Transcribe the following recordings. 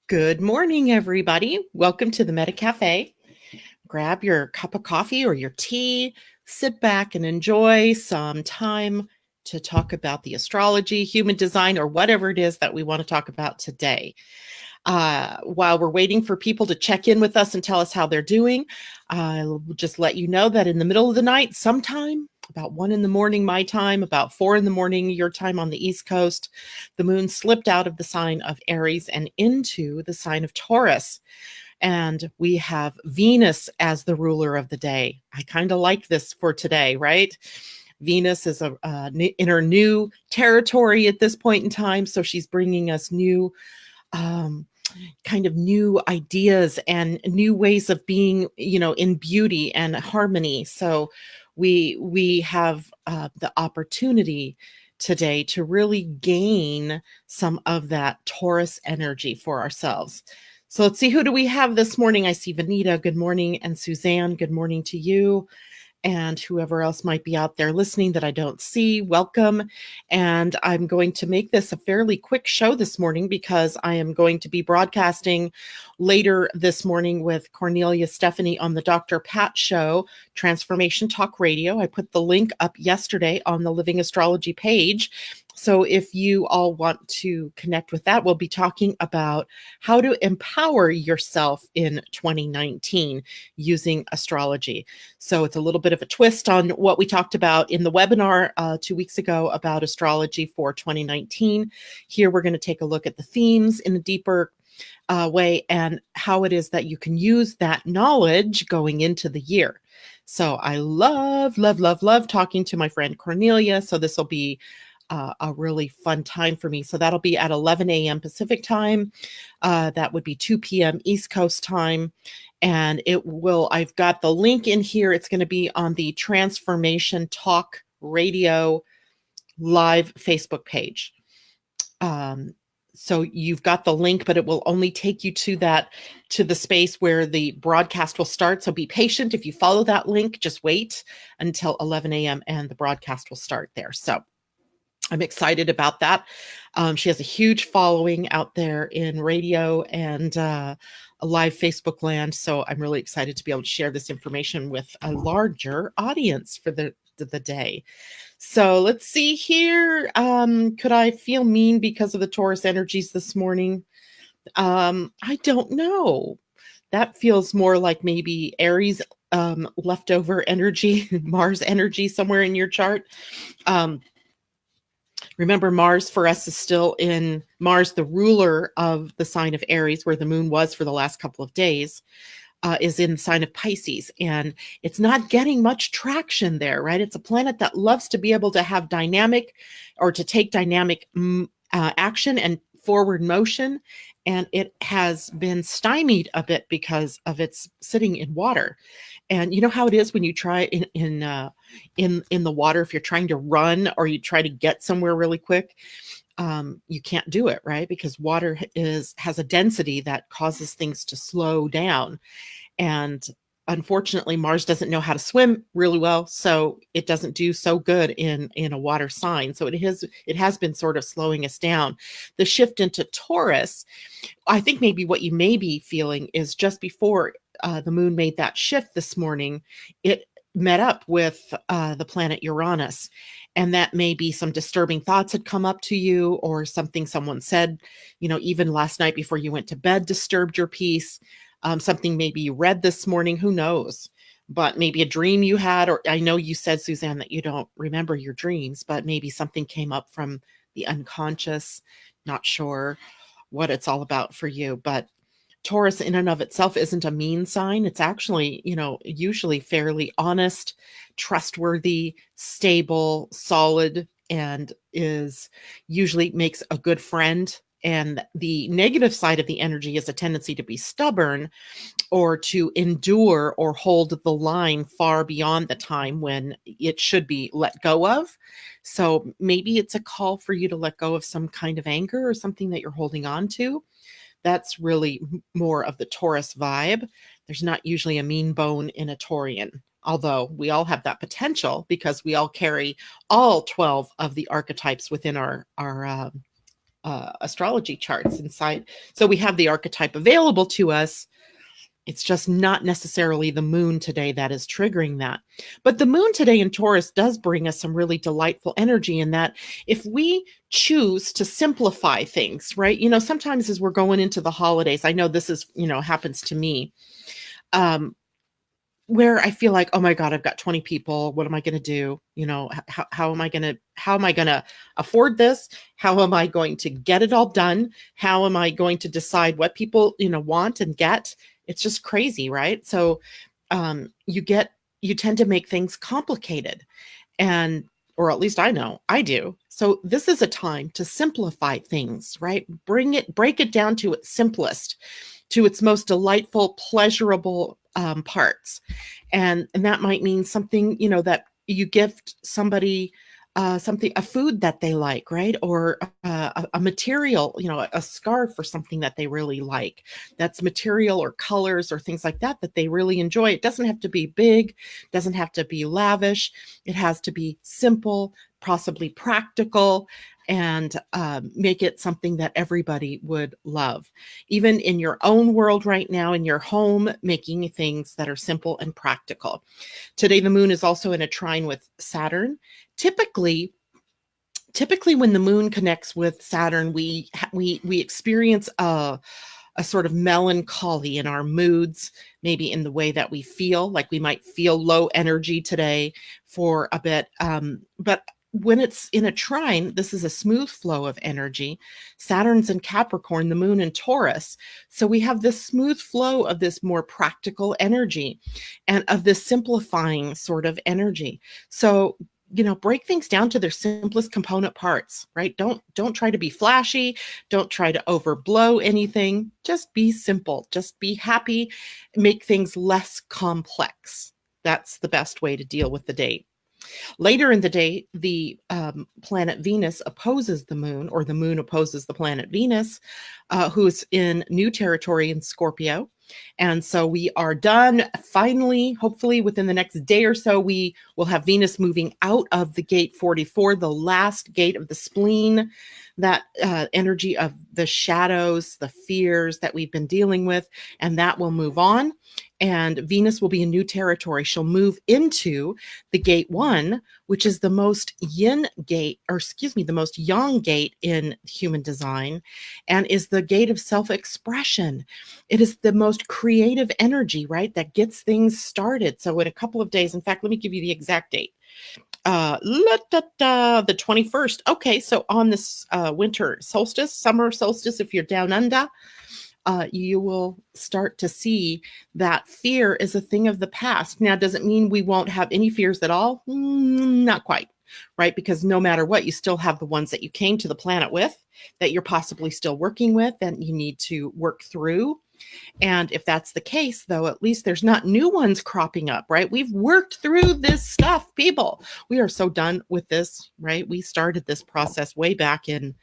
Good morning, everybody. Welcome to the Meta Cafe. Grab your cup of coffee or your tea, sit back and enjoy some time to talk about the astrology, human design, or whatever it is that we want to talk about today. While we're waiting for people to check in with us and tell us how they're doing, I'll just let you know that in the middle of the night, sometime about 1 a.m. my time, about 4 a.m. your time on the East Coast, the moon slipped out of the sign of Aries and into the sign of Taurus. And we have Venus as the ruler of the day. I kind of like this for today, right? Venus is in her new territory at this point in time. So she's bringing us new kind of new ideas and new ways of being, in beauty and harmony. So we have the opportunity today to really gain some of that Taurus energy for ourselves. So let's see, who do we have this morning? I see Vanita, good morning, and Suzanne, good morning to you. And whoever else might be out there listening that I don't see, welcome. And I'm going to make this a fairly quick show this morning because I am going to be broadcasting later this morning with Cornelia Stephanie on the Dr. Pat Show, Transformation Talk Radio. I put the link up yesterday on the Living Astrology page. So if you all want to connect with that, we'll be talking about how to empower yourself in 2019 using astrology. So it's a little bit of a twist on what we talked about in the webinar 2 weeks ago about astrology for 2019. Here we're going to take a look at the themes in a deeper way and how it is that you can use that knowledge going into the year. So I love talking to my friend Cornelia. So this will be a really fun time for me. So that'll be at 11 a.m. Pacific time. That would be 2 p.m. East Coast time. And I've got the link in here. It's going to be on the Transformation Talk Radio live Facebook page. So you've got the link, but it will only take you to the space where the broadcast will start. So be patient. If you follow that link, just wait until 11 a.m. and the broadcast will start there. So I'm excited about that. She has a huge following out there in radio and a live Facebook land. So I'm really excited to be able to share this information with a larger audience for the day. So let's see here. Could I feel mean because of the Taurus energies this morning? I don't know. That feels more like maybe Aries leftover energy, Mars energy somewhere in your chart. Remember, Mars for us is still in Mars, the ruler of the sign of Aries, where the moon was for the last couple of days, is in the sign of Pisces. And it's not getting much traction there, right? It's a planet that loves to be able to have dynamic or to take dynamic action and forward motion. And it has been stymied a bit because of its sitting in water. And you know how it is when you try in the water, if you're trying to run or you try to get somewhere really quick, you can't do it, right? Because water has a density that causes things to slow down. And unfortunately, Mars doesn't know how to swim really well, so it doesn't do so good in a water sign. So it has been sort of slowing us down. The shift into Taurus, I think maybe what you may be feeling is just before the moon made that shift this morning, it met up with the planet Uranus. And that may be some disturbing thoughts had come up to you, or something someone said, even last night before you went to bed disturbed your peace. Something maybe you read this morning, who knows? But maybe a dream you had, or I know you said, Suzanne, that you don't remember your dreams, but maybe something came up from the unconscious. Not sure what it's all about for you, but Taurus in and of itself isn't a mean sign. It's actually, usually fairly honest, trustworthy, stable, solid, and usually makes a good friend. And the negative side of the energy is a tendency to be stubborn or to endure or hold the line far beyond the time when it should be let go of. So maybe it's a call for you to let go of some kind of anger or something that you're holding on to. That's really more of the Taurus vibe. There's not usually a mean bone in a Taurian, although we all have that potential because we all carry all 12 of the archetypes within our astrology charts inside. So we have the archetype available to us. It's just not necessarily the moon today that is triggering that. But the moon today in Taurus does bring us some really delightful energy in that if we choose to simplify things, right? Sometimes as we're going into the holidays, I know this is, happens to me, where I feel like, oh my God, I've got 20 people. What am I going to do? How am I going to afford this? How am I going to get it all done? How am I going to decide what people, want and get? It's just crazy, right? So you tend to make things complicated, or at least I know I do. So this is a time to simplify things, right? Break it down to its simplest, to its most delightful, pleasurable parts. And that might mean something, that you gift somebody a food that they like, right? Or a material, a scarf or something that they really like. That's material or colors or things like that they really enjoy. It doesn't have to be big, doesn't have to be lavish. It has to be simple, possibly practical, and make it something that everybody would love. Even in your own world right now, in your home, making things that are simple and practical. Today, the moon is also in a trine with Saturn. Typically when the moon connects with Saturn, we experience a sort of melancholy in our moods, maybe in the way that we feel, like we might feel low energy today for a bit. But when it's in a trine, this is a smooth flow of energy. Saturn's in Capricorn, the moon in Taurus. So we have this smooth flow of this more practical energy and of this simplifying sort of energy. So break things down to their simplest component parts, right? Don't try to be flashy. Don't try to overblow anything. Just be simple. Just be happy. Make things less complex. That's the best way to deal with the day. Later in the day, the planet Venus opposes the moon, or the moon opposes the planet Venus, who's in new territory in Scorpio. And so we are done. Finally, hopefully within the next day or so, we will have Venus moving out of the gate 44, the last gate of the spleen, that energy of the shadows, the fears that we've been dealing with, and that will move on. And Venus will be in new territory. She'll move into the gate 1, which is the most yin gate, the most yang gate in human design, and is the gate of self-expression. It is the most creative energy, right, that gets things started. So in a couple of days, in fact, let me give you the exact date. The 21st. Okay, so on this winter solstice, summer solstice, if you're down under, you will start to see that fear is a thing of the past. Now, does it mean we won't have any fears at all? Not quite, right? Because no matter what, you still have the ones that you came to the planet with, that you're possibly still working with, and you need to work through. And if that's the case, though, at least there's not new ones cropping up, right? We've worked through this stuff, people. We are so done with this, right? We started this process way back in,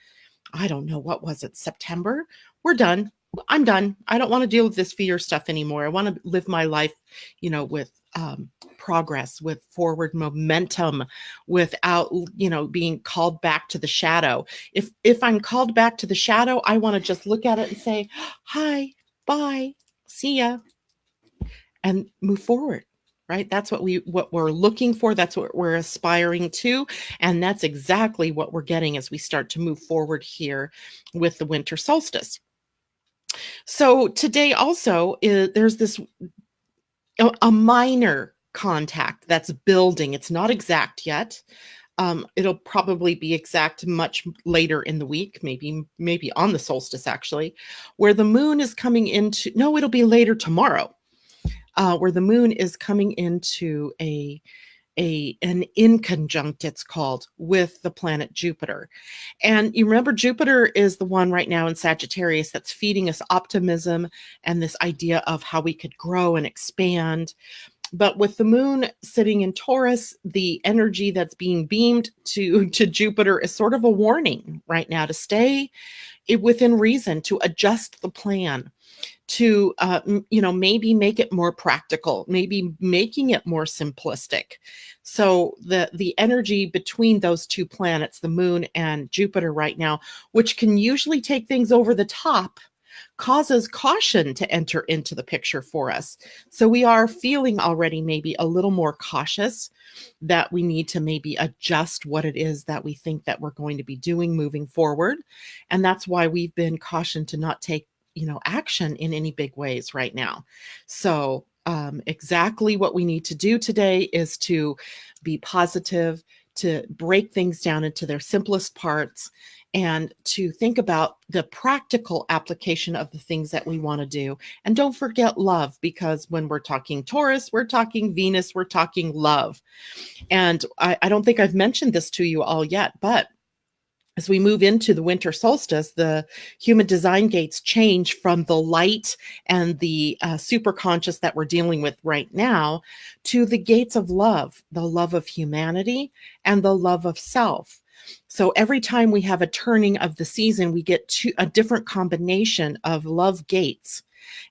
I don't know, what was it, September? We're done. I'm done. I don't want to deal with this fear stuff anymore. I want to live my life, with progress, with forward momentum, without, being called back to the shadow. If I'm called back to the shadow, I want to just look at it and say, hi, bye, see ya, and move forward. Right? That's what we're looking for. That's what we're aspiring to. And that's exactly what we're getting as we start to move forward here with the winter solstice. So today also there's this a minor contact that's building. It's not exact yet. It'll probably be exact much later in the week, maybe on the solstice actually, where the moon is coming into. No, it'll be later tomorrow, where the moon is coming into an inconjunct, it's called, with the planet Jupiter. And you remember Jupiter is the one right now in Sagittarius that's feeding us optimism and this idea of how we could grow and expand. But with the moon sitting in Taurus, the energy that's being beamed to Jupiter is sort of a warning right now to stay within reason, to adjust the plan, to, maybe make it more practical, maybe making it more simplistic. So the energy between those two planets, the moon and Jupiter right now, which can usually take things over the top, causes caution to enter into the picture for us. So we are feeling already maybe a little more cautious, that we need to maybe adjust what it is that we think that we're going to be doing moving forward. And that's why we've been cautioned to not take action in any big ways right now. So exactly what we need to do today is to be positive, to break things down into their simplest parts, and to think about the practical application of the things that we want to do. And don't forget love, because when we're talking Taurus, we're talking Venus, we're talking love. And I don't think I've mentioned this to you all yet, but as we move into the winter solstice, the human design gates change from the light and the super conscious that we're dealing with right now to the gates of love, the love of humanity and the love of self. So every time we have a turning of the season, we get a different combination of love gates.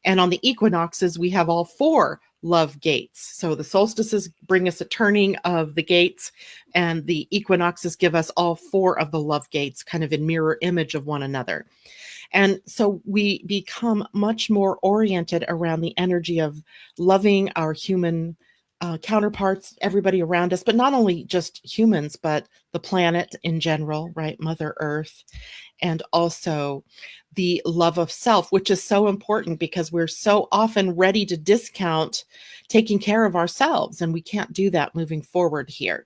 And on the equinoxes, we have all four love gates. So the solstices bring us a turning of the gates, and the equinoxes give us all four of the love gates, kind of in mirror image of one another. And so we become much more oriented around the energy of loving our human counterparts, everybody around us, but not only just humans, but the planet in general, right? Mother Earth. And also the love of self, which is so important because we're so often ready to discount taking care of ourselves. And we can't do that moving forward here.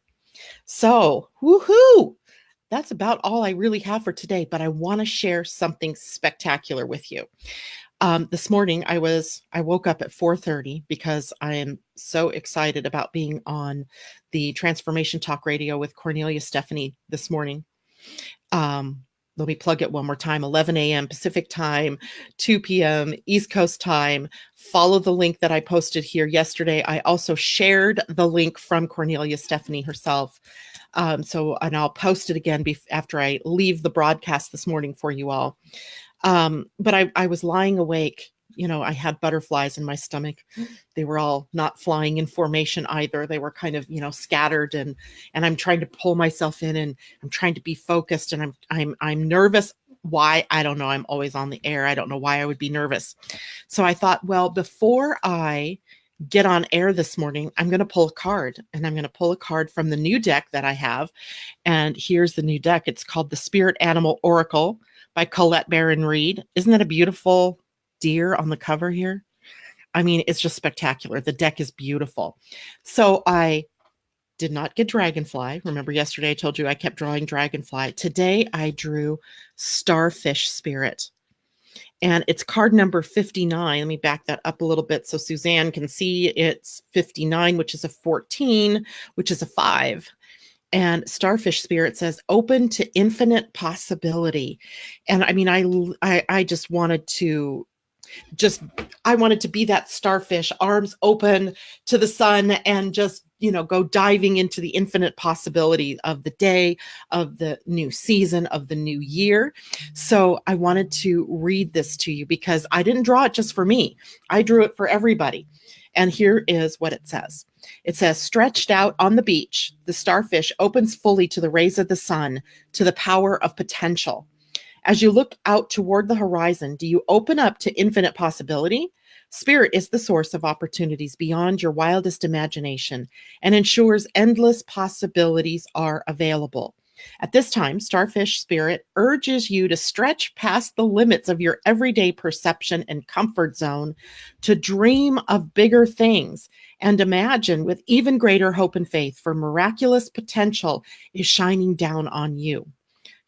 So, woohoo! That's about all I really have for today, but I want to share something spectacular with you. This morning I woke up at 4:30 because I am so excited about being on the Transformation Talk Radio with Cornelia Stephanie this morning. Let me plug it one more time: 11 a.m. Pacific time, 2 p.m. East Coast time. Follow the link that I posted here yesterday. I also shared the link from Cornelia Stephanie herself. And I'll post it again after I leave the broadcast this morning for you all. But I was lying awake. I had butterflies in my stomach. They were all not flying in formation either. They were kind of, scattered, and I'm trying to pull myself in, and I'm trying to be focused, and I'm nervous. Why? I don't know. I'm always on the air. I don't know why I would be nervous. So I thought, well, before I get on air this morning, I'm going to pull a card, and I'm going to pull a card from the new deck that I have. And here's the new deck. It's called the Spirit Animal Oracle by Colette Baron Reed. Isn't that a beautiful deer on the cover here? I mean, it's just spectacular. The deck is beautiful. So I did not get Dragonfly. Remember yesterday I told you I kept drawing Dragonfly. Today I drew Starfish Spirit. And it's card number 59. Let me back that up a little bit so Suzanne can see. It's 59, which is a 14, which is a 5. And Starfish Spirit says, open to infinite possibility. And I mean, I just wanted to be that starfish, arms open to the sun, and just, go diving into the infinite possibility of the day, of the new season, of the new year. So I wanted to read this to you because I didn't draw it just for me. I drew it for everybody. And here is what it says. It says, stretched out on the beach, the starfish opens fully to the rays of the sun, to the power of potential. As you look out toward the horizon, do you open up to infinite possibility? Spirit is the source of opportunities beyond your wildest imagination and ensures endless possibilities are available. At this time, Starfish Spirit urges you to stretch past the limits of your everyday perception and comfort zone, to dream of bigger things and imagine with even greater hope and faith, for miraculous potential is shining down on you.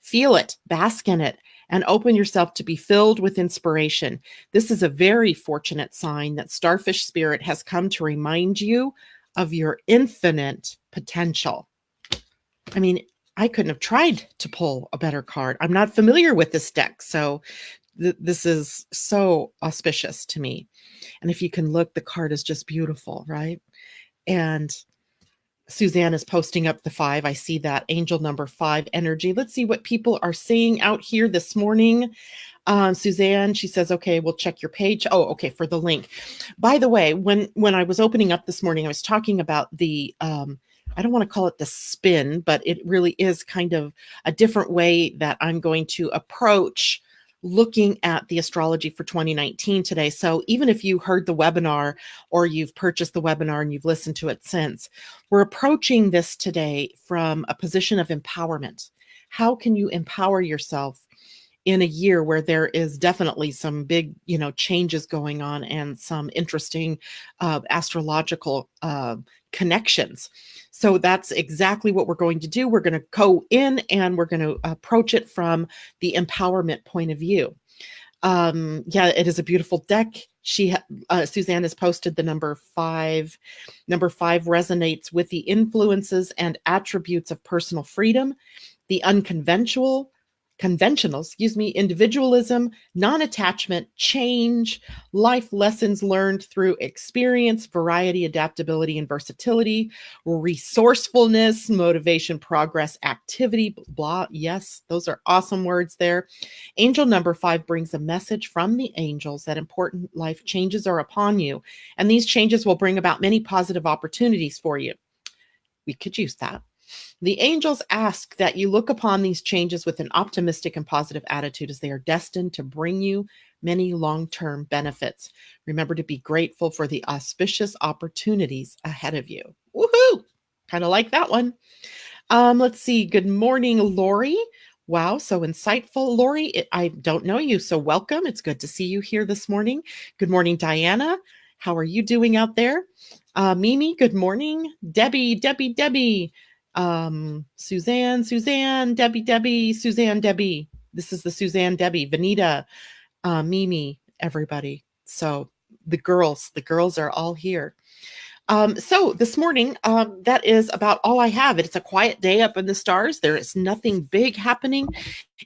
Feel it, bask in it, and open yourself to be filled with inspiration. This is a very fortunate sign that Starfish Spirit has come to remind you of your infinite potential. I mean, I couldn't have tried to pull a better card. I'm not familiar with this deck, so this is so auspicious to me. And if you can look, the card is just beautiful, right? And Suzanne is posting up the 5. I see that angel number 5 energy. Let's see what people are saying out here this morning. Suzanne, she says, okay, we'll check your page. Oh, okay, for the link. By the way, when I was opening up this morning, I was talking about the I don't want to call it the spin, but it really is kind of a different way that I'm going to approach looking at the astrology for 2019 today. So even if you heard the webinar or you've purchased the webinar and you've listened to it since, we're approaching this today from a position of empowerment. How can you empower yourself in a year where there is definitely some big, changes going on and some interesting astrological connections? So that's exactly what we're going to do. We're going to go in and we're going to approach it from the empowerment point of view. Yeah, it is a beautiful deck. Suzanne has posted the number 5. Number 5 resonates with the influences and attributes of personal freedom, the conventional, individualism, non-attachment, change, life lessons learned through experience, variety, adaptability, and versatility, resourcefulness, motivation, progress, activity, blah. Yes, those are awesome words there. Angel number 5 brings a message from the angels that important life changes are upon you, and these changes will bring about many positive opportunities for you. We could use that. The angels ask that you look upon these changes with an optimistic and positive attitude, as they are destined to bring you many long-term benefits. Remember to be grateful for the auspicious opportunities ahead of you. Woohoo! Kind of like that one. Let's see. Good morning, Lori. Wow, so insightful. Lori, I don't know you, so welcome. It's good to see you here this morning. Good morning, Diana. How are you doing out there? Mimi, good morning. Debbie. Suzanne, Debbie, Suzanne, Debbie. This is the Suzanne, Debbie, Vanita, Mimi, everybody. So the girls are all here. So this morning, that is about all I have. It's a quiet day up in the stars. There is nothing big happening,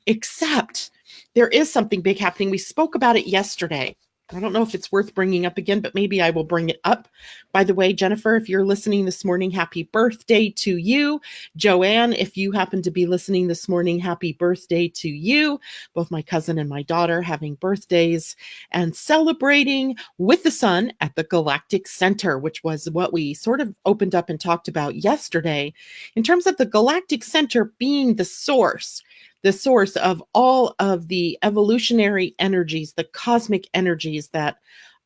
except there is something big happening. We spoke about it yesterday. I don't know if it's worth bringing up again, but maybe I will bring it up. By the way, Jennifer, if you're listening this morning, happy birthday to you. Joanne, if you happen to be listening this morning, happy birthday to you. Both my cousin and my daughter having birthdays and celebrating with the sun at the Galactic Center, which was what we sort of opened up and talked about yesterday, in terms of the Galactic Center being the source of all of the evolutionary energies, the cosmic energies that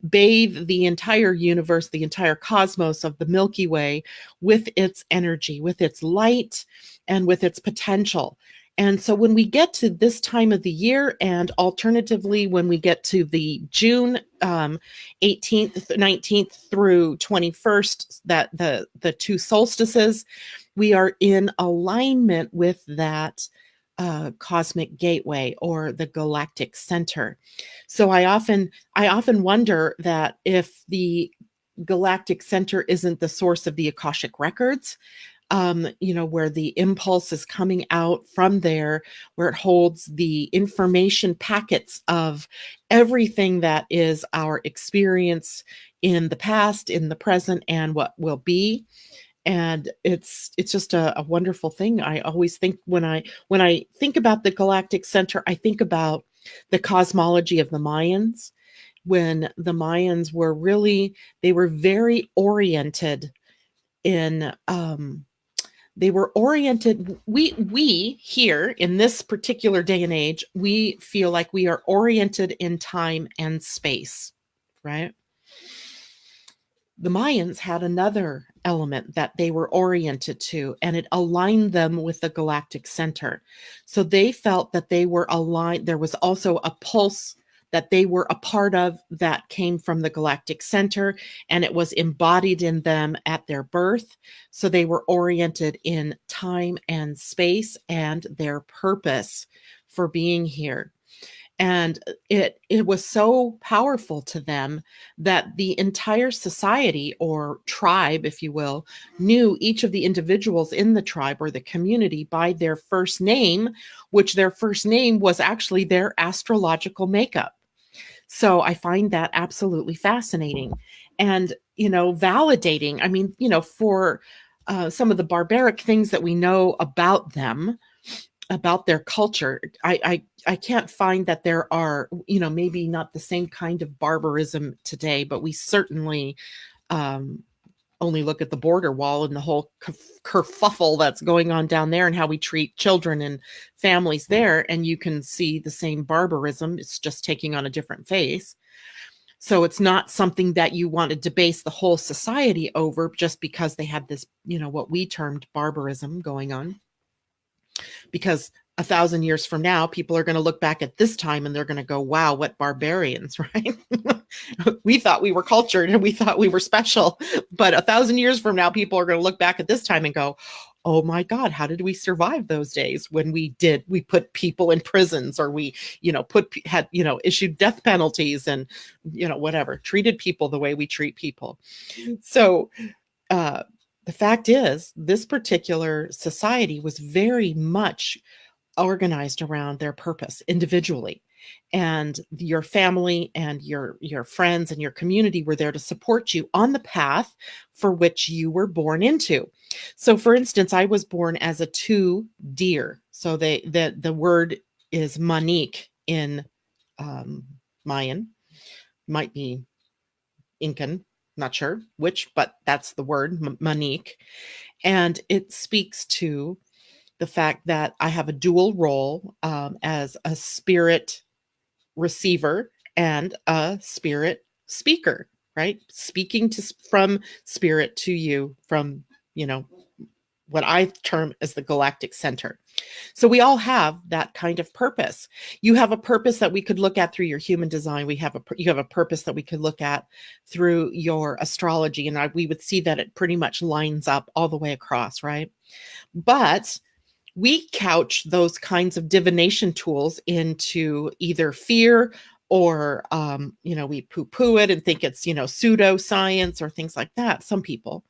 bathe the entire universe, the entire cosmos of the Milky Way with its energy, with its light, and with its potential. And so when we get to this time of the year, and alternatively, when we get to the June 18th, 19th through 21st, that the two solstices, we are in alignment with that cosmic gateway or the Galactic Center. So I often wonder that if the Galactic Center isn't the source of the Akashic records, where the impulse is coming out from there, where it holds the information packets of everything that is our experience in the past, in the present, and what will be. And it's just a wonderful thing. I always think when I think about the Galactic Center, I think about the cosmology of the Mayans, when the Mayans were they were very oriented in they were oriented. We here in this particular day and age, we feel like we are oriented in time and space, right? The Mayans had another element that they were oriented to, and it aligned them with the Galactic Center. So they felt that they were aligned. There was also a pulse that they were a part of that came from the Galactic Center, and it was embodied in them at their birth. So they were oriented in time and space and their purpose for being here. And it was so powerful to them that the entire society, or tribe, if you will, knew each of the individuals in the tribe or the community by their first name, which their first name was actually their astrological makeup. So I find that absolutely fascinating and, validating. I mean, for some of the barbaric things that we know about them, about their culture. I can't find that there are, maybe not the same kind of barbarism today, but we certainly only look at the border wall and the whole kerfuffle that's going on down there and how we treat children and families there. And you can see the same barbarism. It's just taking on a different face. So it's not something that you want to debase the whole society over just because they have this, what we termed barbarism going on. Because 1,000 years from now, people are going to look back at this time and they're going to go, wow, what barbarians, right? We thought we were cultured and we thought we were special. But 1,000 years from now, people are going to look back at this time and go, oh my God, how did we survive those days when we put people in prisons, or we, issued death penalties and, whatever, treated people the way we treat people. So, the fact is, this particular society was very much organized around their purpose individually. And your family and your friends and your community were there to support you on the path for which you were born into. So for instance, I was born as a 2 deer. So the word is Manique in Mayan, might be Incan, not sure which, but that's the word, Manique. And it speaks to the fact that I have a dual role as a spirit receiver and a spirit speaker, right? Speaking from spirit to you from, what I term as the Galactic Center. So we all have that kind of purpose. You have a purpose that we could look at through your human design. You have a purpose that we could look at through your astrology, and we would see that it pretty much lines up all the way across, right? But we couch those kinds of divination tools into either fear or, we poo-poo it and think it's, pseudoscience or things like that, some people.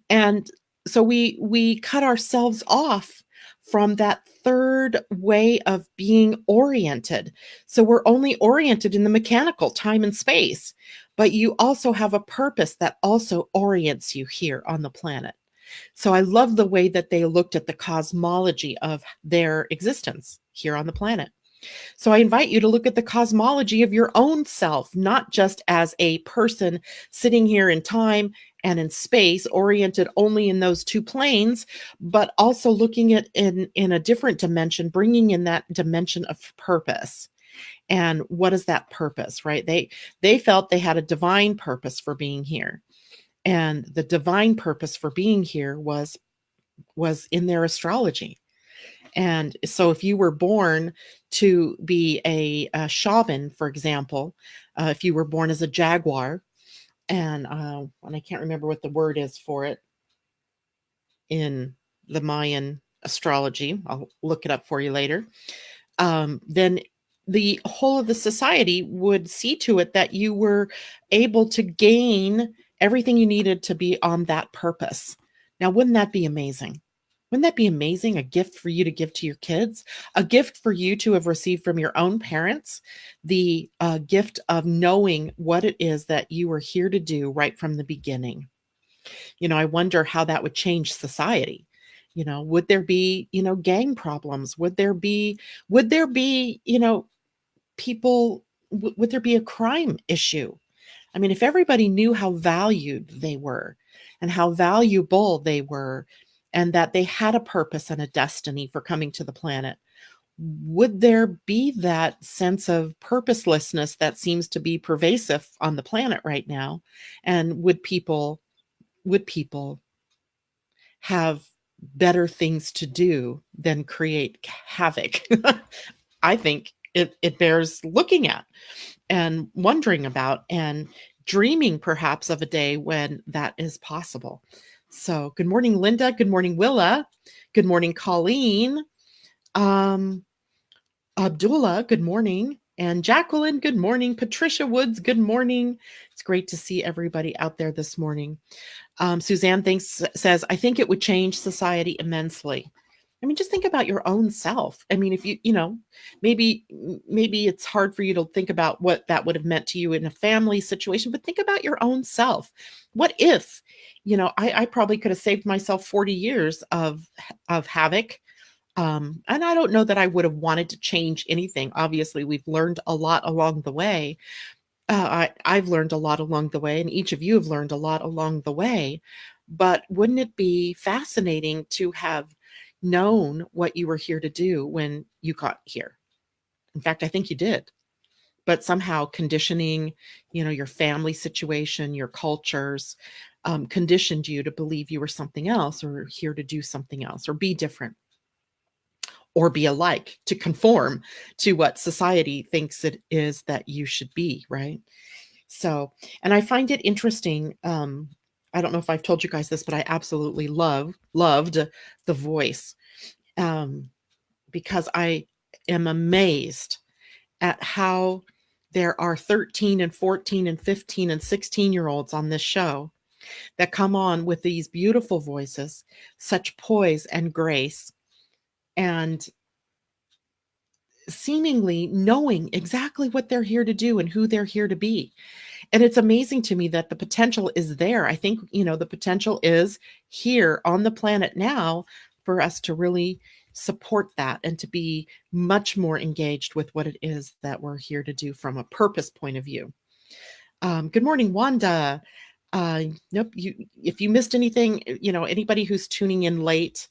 And so we cut ourselves off from that third way of being oriented. So we're only oriented in the mechanical time and space, but you also have a purpose that also orients you here on the planet. So I love the way that they looked at the cosmology of their existence here on the planet. So I invite you to look at the cosmology of your own self, not just as a person sitting here in time and in space, oriented only in those 2 planes, but also looking at in a different dimension, bringing in that dimension of purpose. And what is that purpose, right? They felt they had a divine purpose for being here. And the divine purpose for being here was in their astrology. And so if you were born to be a shaman, for example, if you were born as a jaguar, and I can't remember what the word is for it in the Mayan astrology, I'll look it up for you later, then the whole of the society would see to it that you were able to gain everything you needed to be on that purpose. Now, wouldn't that be amazing? Wouldn't that be amazing? A gift for you to give to your kids, a gift for you to have received from your own parents, the gift of knowing what it is that you were here to do right from the beginning. I wonder how that would change society. Would there be, gang problems? Would there be, people, would there be a crime issue? I mean, if everybody knew how valued they were and how valuable they were, and that they had a purpose and a destiny for coming to the planet, would there be that sense of purposelessness that seems to be pervasive on the planet right now? And would people have better things to do than create havoc? I think it bears looking at and wondering about and dreaming perhaps of a day when that is possible. So good morning, Linda. Good morning, Willa. Good morning, Colleen. Abdullah, good morning. And Jacqueline, good morning. Patricia Woods, good morning. It's great to see everybody out there this morning. Suzanne says, I think it would change society immensely. I mean, just think about your own self. I mean, if maybe it's hard for you to think about what that would have meant to you in a family situation, but think about your own self. What if, I probably could have saved myself 40 years of havoc. And I don't know that I would have wanted to change anything. Obviously, we've learned a lot along the way. I've learned a lot along the way, and each of you have learned a lot along the way. But wouldn't it be fascinating to have known what you were here to do when you got here? In fact, I think you did. But somehow conditioning, your family situation, your cultures, conditioned you to believe you were something else, or here to do something else, or be different, or be alike, to conform to what society thinks it is that you should be, right? So, and I find it interesting. I don't know if I've told you guys this, but I absolutely loved The Voice, um, because I am amazed at how there are 13 and 14 and 15 and 16-year-olds on this show that come on with these beautiful voices, such poise and grace, and seemingly knowing exactly what they're here to do and who they're here to be. And it's amazing to me that the potential is there. I think, the potential is here on the planet now for us to really support that and to be much more engaged with what it is that we're here to do from a purpose point of view. Good morning, Wanda. Nope. If you missed anything, anybody who's tuning in late,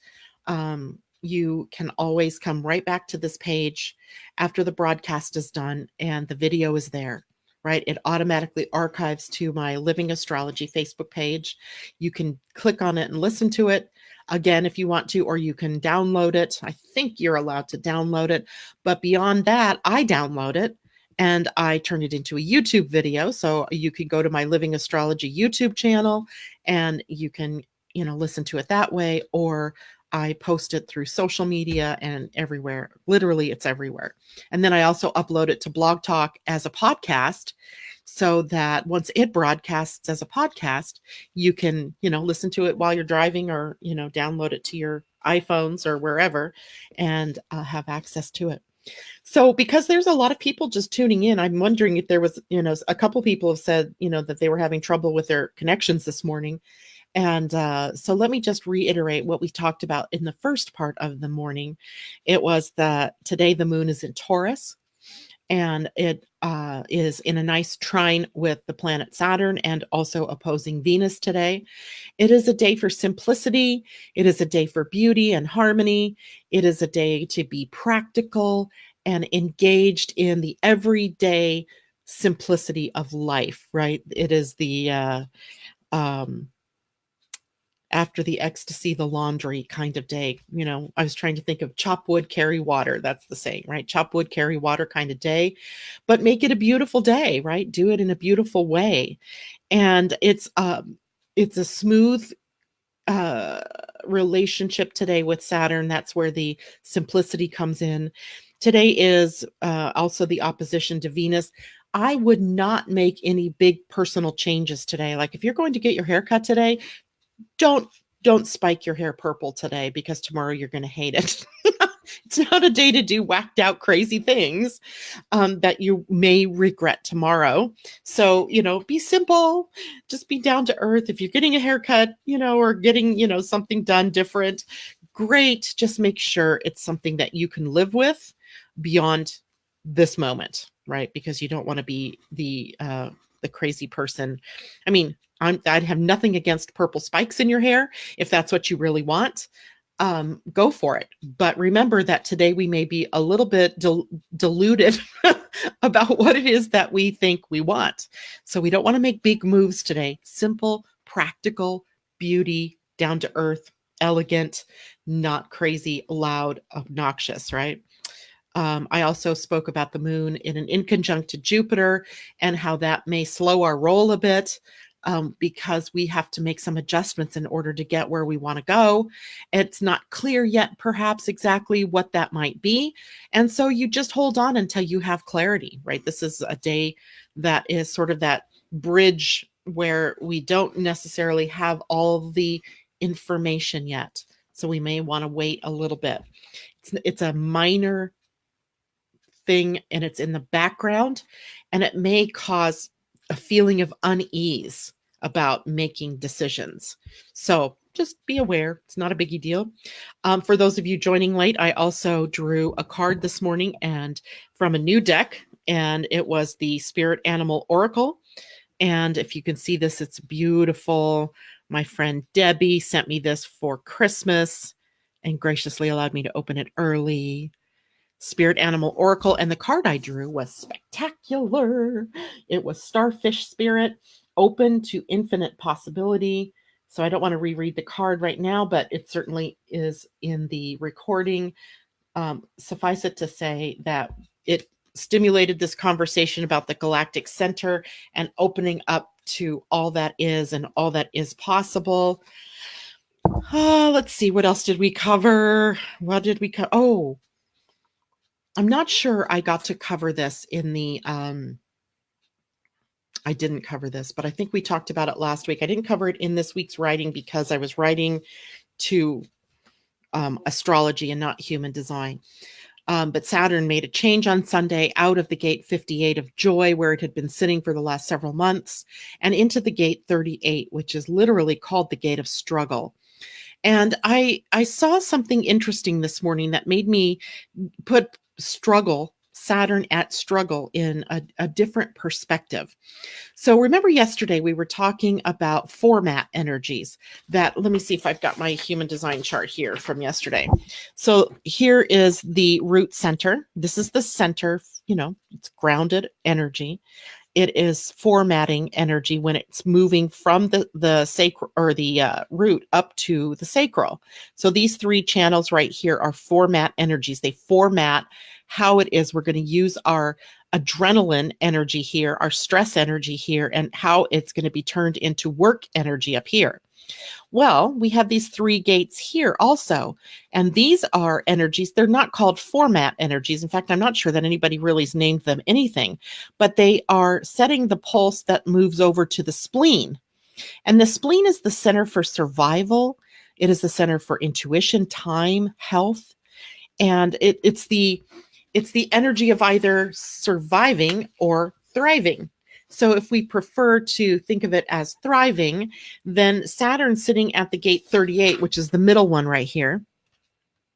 you can always come right back to this page after the broadcast is done and the video is there, right? It automatically archives to my Living Astrology Facebook page. You can click on it and listen to it again if you want to, or you can download it. I think you're allowed to download it, but beyond that, I download it and I turn it into a YouTube video. So you can go to my Living Astrology YouTube channel and you can, listen to it that way, or I post it through social media and everywhere. Literally, it's everywhere. And then I also upload it to Blog Talk as a podcast, so that once it broadcasts as a podcast, you can, listen to it while you're driving, or, download it to your iPhones or wherever, and have access to it. So because there's a lot of people just tuning in, I'm wondering if there was, a couple people have said, that they were having trouble with their connections this morning. And so let me just reiterate what we talked about in the first part of the morning. It was that today the moon is in Taurus, and it is in a nice trine with the planet Saturn, and also opposing Venus today. It is a day for simplicity. It is a day for beauty and harmony. It is a day to be practical and engaged in the everyday simplicity of life, right? It is the after the ecstasy, the laundry kind of day. I was trying to think of chop wood, carry water. That's the saying, right? Chop wood, carry water kind of day, but make it a beautiful day, right? Do it in a beautiful way. And it's a smooth relationship today with Saturn. That's where the simplicity comes in. Today is also the opposition to Venus. I would not make any big personal changes today. Like if you're going to get your hair cut today, don't spike your hair purple today, because tomorrow you're going to hate it. It's not a day to do whacked out crazy things that you may regret tomorrow. So, be simple, just be down to earth. If you're getting a haircut, or getting, something done different, great. Just make sure it's something that you can live with beyond this moment, right? Because you don't want to be the crazy person. I mean, I'd have nothing against purple spikes in your hair. If that's what you really want, go for it. But remember that today we may be a little bit deluded about what it is that we think we want. So we don't want to make big moves today. Simple, practical, beauty, down to earth, elegant, not crazy, loud, obnoxious, right? I also spoke about the moon in conjunct to Jupiter, and how that may slow our roll a bit, because we have to make some adjustments in order to get where we want to go. It's not clear yet, perhaps, exactly what that might be. And so you just hold on until you have clarity, right? This is a day that is sort of that bridge where we don't necessarily have all the information yet. So we may want to wait a little bit. It's a minor thing and it's in the background, and it may cause a feeling of unease about making decisions. So just be aware. It's not a biggie deal. For those of you joining late, I also drew a card this morning and from a new deck, and it was the Spirit Animal Oracle. And if you can see this, it's beautiful. My friend Debbie sent me this for Christmas and graciously allowed me to open it early. Spirit Animal Oracle, and the card I drew was spectacular. It was Starfish Spirit, open to infinite possibility. So I don't want to reread the card right now, but it certainly is in the recording. Suffice it to say that it stimulated this conversation about the Galactic Center and opening up to all that is and all that is possible. Let's see, what else did we cover? What did we cover? Oh, I'm not sure I got to cover this in the, I didn't cover this, but I think we talked about it last week. I didn't cover it in this week's writing because I was writing to astrology and not human design. But Saturn made a change on Sunday out of the gate 58 of joy, where it had been sitting for the last several months, and into the gate 38, which is literally called the gate of struggle. And I saw something interesting this morning that made me put Saturn at struggle in a different perspective. So remember yesterday we were talking about format energies that, let me see if I've got my human design chart here from yesterday. So here is the root center. This is the center, it's grounded energy. It is formatting energy when it's moving from the sacral or the root up to the sacral. So these three channels right here are format energies. They format how it is we're going to use our adrenaline energy here, our stress energy here, and how it's going to be turned into work energy up here. Well, we have these three gates here also, and these are energies. They're not called format energies. In fact, I'm not sure that anybody really has named them anything, but they are setting the pulse that moves over to the spleen. And the spleen is the center for survival. It is the center for intuition, time, health, and it's the energy of either surviving or thriving. So if we prefer to think of it as thriving, then Saturn sitting at the gate 38, which is the middle one right here,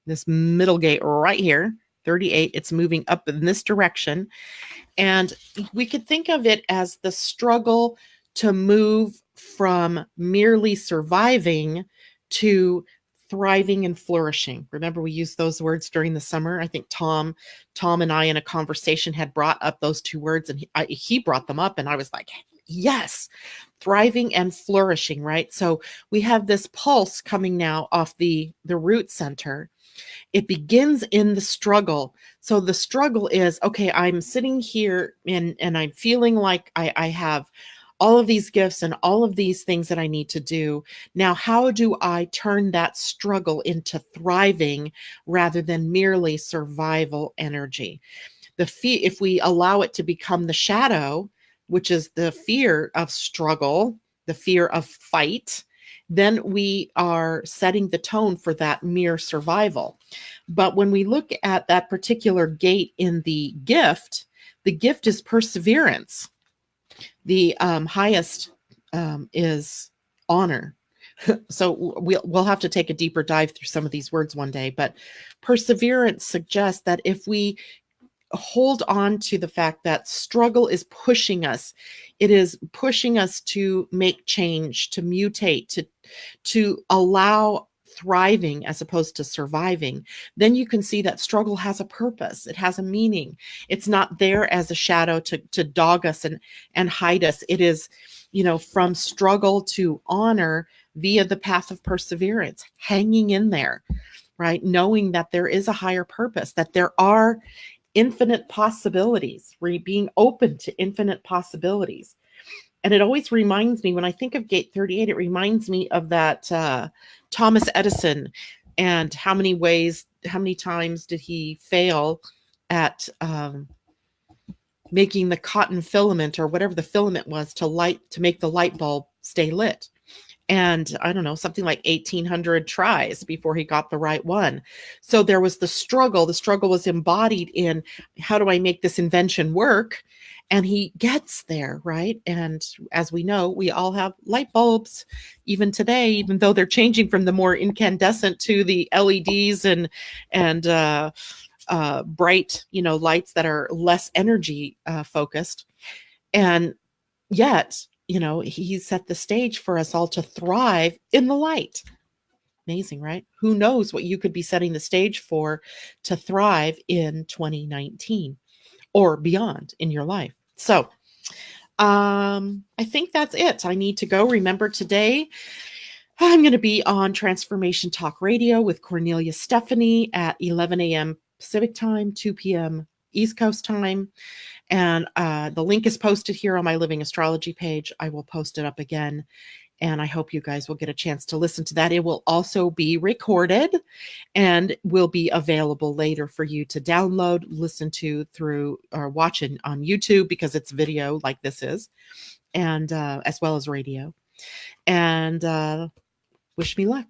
this middle gate right here, 38, it's moving up in this direction. And we could think of it as the struggle to move from merely surviving to thriving and flourishing. Remember, we used those words during the summer. I think Tom and I in a conversation had brought up those two words, and he brought them up, and I was like, yes, thriving and flourishing, right? So we have this pulse coming now off the root center. It begins in the struggle. So the struggle is, okay, I'm sitting here and I'm feeling like I have all of these gifts and all of these things that I need to do. Now, how do I turn that struggle into thriving rather than merely survival energy? If we allow it to become the shadow, which is the fear of struggle, the fear of fight, then we are setting the tone for that mere survival. But when we look at that particular gate in the gift is perseverance. The highest is honor. So we'll have to take a deeper dive through some of these words one day. But perseverance suggests that if we hold on to the fact that struggle is pushing us, it is pushing us to make change, to mutate, to allow thriving as opposed to surviving, then you can see that struggle has a purpose. It has a meaning. It's not there as a shadow to dog us and hide us. It is, from struggle to honor via the path of perseverance, hanging in there, right? Knowing that there is a higher purpose, that there are infinite possibilities, being open to infinite possibilities. And it always reminds me, when I think of gate 38, it reminds me of that Thomas Edison, and how many times did he fail at making the cotton filament or whatever the filament was to make the light bulb stay lit. and I don't know, something like 1,800 tries before he got the right one. So there was the struggle. The struggle was embodied in, how do I make this invention work? And he gets there, right? And as we know, we all have light bulbs even today, even though they're changing from the more incandescent to the LEDs and bright, lights that are less energy focused. And yet, he set the stage for us all to thrive in the light. Amazing, right? Who knows what you could be setting the stage for to thrive in 2019 or beyond in your life. So, I think that's it. I need to go. Remember, today I'm going to be on Transformation Talk Radio with Cornelia Stephanie at 11 a.m. Pacific time, 2 p.m. East Coast time. And the link is posted here on my Living Astrology page. I will post it up again. And I hope you guys will get a chance to listen to that. It will also be recorded and will be available later for you to download, listen to through, or watch it on YouTube, because it's video like this is, and as well as radio. And wish me luck.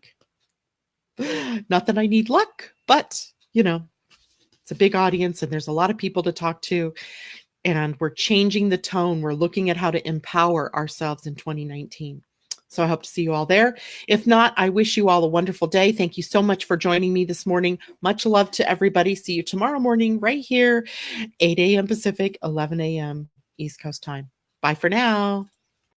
Not that I need luck, but it's a big audience and there's a lot of people to talk to. And we're changing the tone. We're looking at how to empower ourselves in 2019. So I hope to see you all there. If not, I wish you all a wonderful day. Thank you so much for joining me this morning. Much love to everybody. See you tomorrow morning right here, 8 a.m. Pacific, 11 a.m. East Coast time. Bye for now.